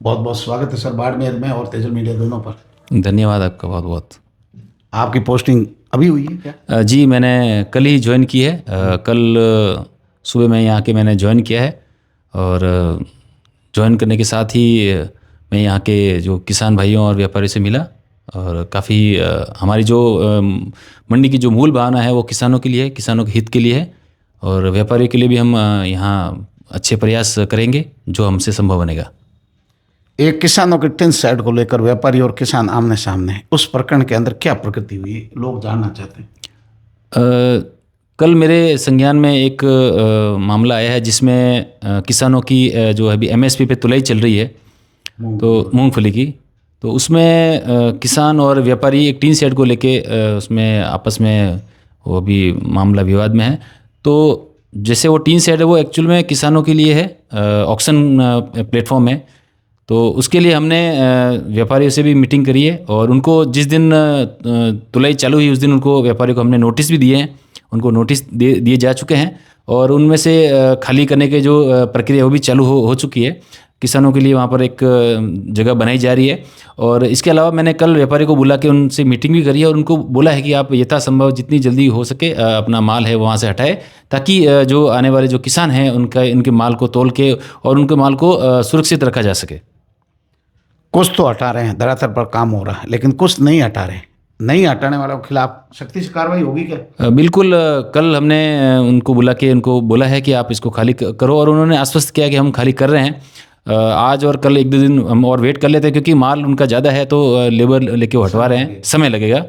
बहुत बहुत स्वागत है सर बाड़मेर में और तेजल मीडिया दोनों पर। धन्यवाद आपका बहुत बहुत। आपकी पोस्टिंग अभी हुई है क्या? जी मैंने कल ही ज्वाइन की है। कल सुबह में यहाँ के मैंने ज्वाइन किया है और ज्वाइन करने के साथ ही मैं यहाँ के जो किसान भाइयों और व्यापारियों से मिला और काफ़ी हमारी जो मंडी की जो मूल भावना है वो किसानों के लिए है, किसानों के हित के लिए है और व्यापारियों के लिए भी हम यहाँ अच्छे प्रयास करेंगे जो हमसे संभव बनेगा। एक किसानों के टिन सेट को लेकर व्यापारी और किसान आमने सामने हैं, उस प्रकरण के अंदर क्या प्रगति हुई लोग जानना चाहते हैं। कल मेरे संज्ञान में एक मामला आया है जिसमें किसानों की जो अभी एमएसपी पे तुलाई चल रही है तो मूंगफली की, तो उसमें किसान और व्यापारी एक टीन सेट को लेके उसमें आपस में वो अभी मामला विवाद में है। तो जैसे वो टीन सेट है वो एक्चुअल में किसानों के लिए है, ऑक्शन प्लेटफॉर्म है। तो उसके लिए हमने व्यापारियों से भी मीटिंग करी है और उनको जिस दिन तुलाई चालू हुई उस दिन उनको व्यापारियों को हमने नोटिस भी दिए हैं, उनको नोटिस दिए जा चुके हैं और उनमें से खाली करने के जो प्रक्रिया वो भी चालू हो चुकी है। किसानों के लिए वहाँ पर एक जगह बनाई जा रही है और इसके अलावा मैंने कल व्यापारी को बुला के उनसे मीटिंग भी करी है और उनको बोला है कि आप यथासंभव जितनी जल्दी हो सके अपना माल है वहाँ से हटाए ताकि जो आने वाले जो किसान हैं इनके माल को तोल के और उनके माल को सुरक्षित रखा जा सके। कुछ तो हटा रहे हैं, धरातल पर काम हो रहा है, लेकिन कुछ नहीं हटा रहे हैं। नहीं हटाने वालों के खिलाफ सख्ती से कार्रवाई होगी क्या? बिल्कुल। कल हमने उनको बुला के उनको बोला है कि आप इसको खाली करो और उन्होंने आश्वस्त किया कि हम खाली कर रहे हैं। आज और कल एक दो दिन हम और वेट कर लेते हैं क्योंकि माल उनका ज़्यादा है तो लेबर लेके वो हटवा रहे हैं, समय लगेगा।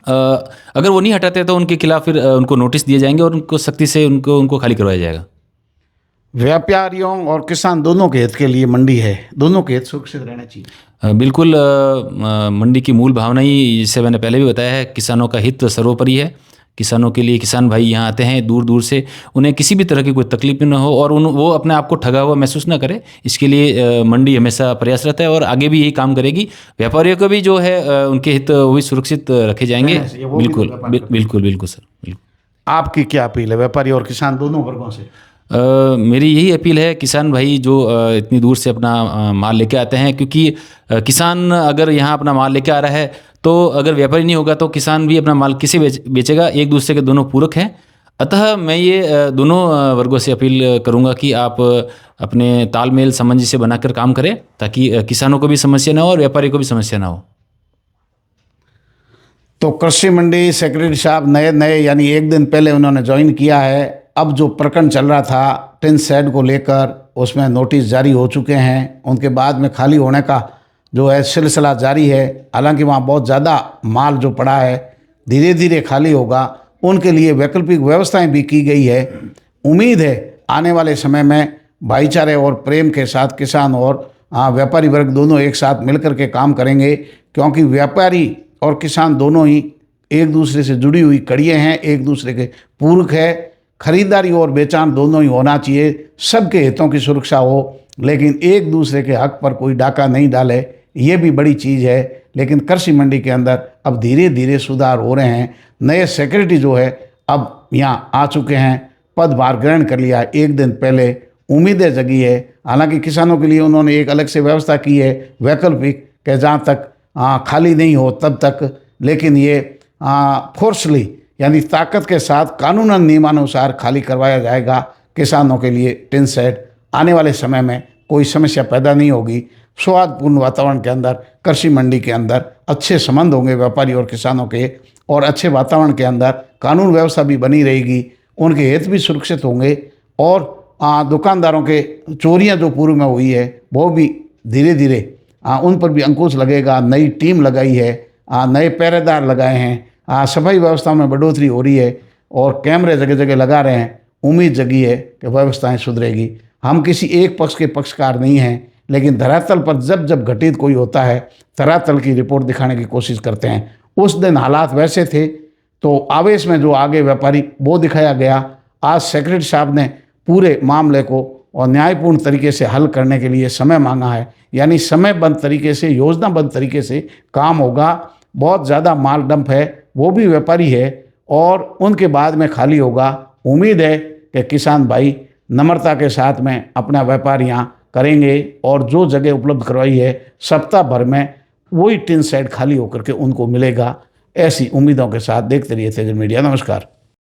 अगर वो नहीं हटाते तो उनके खिलाफ फिर उनको नोटिस दिए जाएंगे और उनको सख्ती से उनको खाली करवाया जाएगा। व्यापारियों और किसान दोनों के हित के लिए मंडी है, दोनों के हित सुरक्षित रहने चाहिए। बिल्कुल। मंडी की मूल भावना ही जैसे मैंने पहले भी बताया है, किसानों का हित सर्वोपरि है। किसानों के लिए किसान भाई यहाँ आते हैं दूर दूर से, उन्हें किसी भी तरह की कोई तकलीफ न हो और वो अपने आप को ठगा हुआ महसूस ना करे, इसके लिए मंडी हमेशा प्रयासरत है और आगे भी यही काम करेगी। व्यापारियों को भी जो है उनके हित वो भी सुरक्षित रखे जाएंगे। बिल्कुल बिल्कुल बिल्कुल सर, बिल्कुल। आपकी क्या अपील है व्यापारी और किसान दोनों वर्गों से? मेरी यही अपील है किसान भाई जो इतनी दूर से अपना माल लेके आते हैं, क्योंकि किसान अगर यहाँ अपना माल लेके आ रहा है तो अगर व्यापारी नहीं होगा तो किसान भी अपना माल किसे बेचेगा, एक दूसरे के दोनों पूरक हैं। अतः मैं ये दोनों वर्गों से अपील करूँगा कि आप अपने तालमेल सामंजस्य बनाकर काम करें ताकि किसानों को भी समस्या ना हो और व्यापारी को भी समस्या ना हो। तो कृषि मंडी सेक्रेटरी साहब नए नए यानी एक दिन पहले उन्होंने ज्वाइन किया है। अब जो प्रकरण चल रहा था टिन शेड को लेकर उसमें नोटिस जारी हो चुके हैं, उनके बाद में खाली होने का जो है सिलसिला जारी है। हालांकि वहाँ बहुत ज़्यादा माल जो पड़ा है धीरे धीरे खाली होगा, उनके लिए वैकल्पिक व्यवस्थाएं भी की गई है। उम्मीद है आने वाले समय में भाईचारे और प्रेम के साथ किसान और व्यापारी वर्ग दोनों एक साथ मिलकर के काम करेंगे, क्योंकि व्यापारी और किसान दोनों ही एक दूसरे से जुड़ी हुई कड़ियाँ हैं, एक दूसरे के पूरक है। खरीदारी और बेचान दोनों ही होना चाहिए, सबके हितों की सुरक्षा हो, लेकिन एक दूसरे के हक पर कोई डाका नहीं डाले, ये भी बड़ी चीज़ है। लेकिन कृषि मंडी के अंदर अब धीरे धीरे सुधार हो रहे हैं। नए सेक्रेटरी जो है अब यहाँ आ चुके हैं, पदभार ग्रहण कर लिया एक दिन पहले, उम्मीदें जगी है। हालांकि किसानों के लिए उन्होंने एक अलग से व्यवस्था की है वैकल्पिक के जहाँ तक खाली नहीं हो तब तक, लेकिन ये फोर्सली यानी ताकत के साथ कानूनन नियमानुसार खाली करवाया जाएगा। किसानों के लिए टिन शेड आने वाले समय में कोई समस्या पैदा नहीं होगी। सौहार्दपूर्ण वातावरण के अंदर कृषि मंडी के अंदर अच्छे संबंध होंगे व्यापारी और किसानों के, और अच्छे वातावरण के अंदर कानून व्यवस्था भी बनी रहेगी, उनके हित भी सुरक्षित होंगे और दुकानदारों के चोरियां जो पूर्व में हुई है वो भी धीरे धीरे उन पर भी अंकुश लगेगा। नई टीम लगाई है, नए पहरेदार लगाए हैं, सफाई व्यवस्था में बढ़ोतरी हो रही है और कैमरे जगह जगह लगा रहे हैं। उम्मीद जगी है कि व्यवस्थाएं सुधरेगी। हम किसी एक पक्ष के पक्षकार नहीं हैं, लेकिन धरातल पर जब जब घटित कोई होता है धरातल की रिपोर्ट दिखाने की कोशिश करते हैं। उस दिन हालात वैसे थे तो आवेश में जो आगे व्यापारी वो दिखाया गया। आज सेक्रेटरी साहब ने पूरे मामले को और न्यायपूर्ण तरीके से हल करने के लिए समय मांगा है, यानी समयबद्ध तरीके से योजनाबद्ध तरीके से काम होगा। बहुत ज़्यादा माल डंप है, वो भी व्यापारी है और उनके बाद में खाली होगा। उम्मीद है कि किसान भाई नम्रता के साथ में अपना व्यापार यहाँ करेंगे और जो जगह उपलब्ध करवाई है सप्ताह भर में वही टिन शेड खाली होकर के उनको मिलेगा। ऐसी उम्मीदों के साथ देखते रहिए तेजर मीडिया। नमस्कार।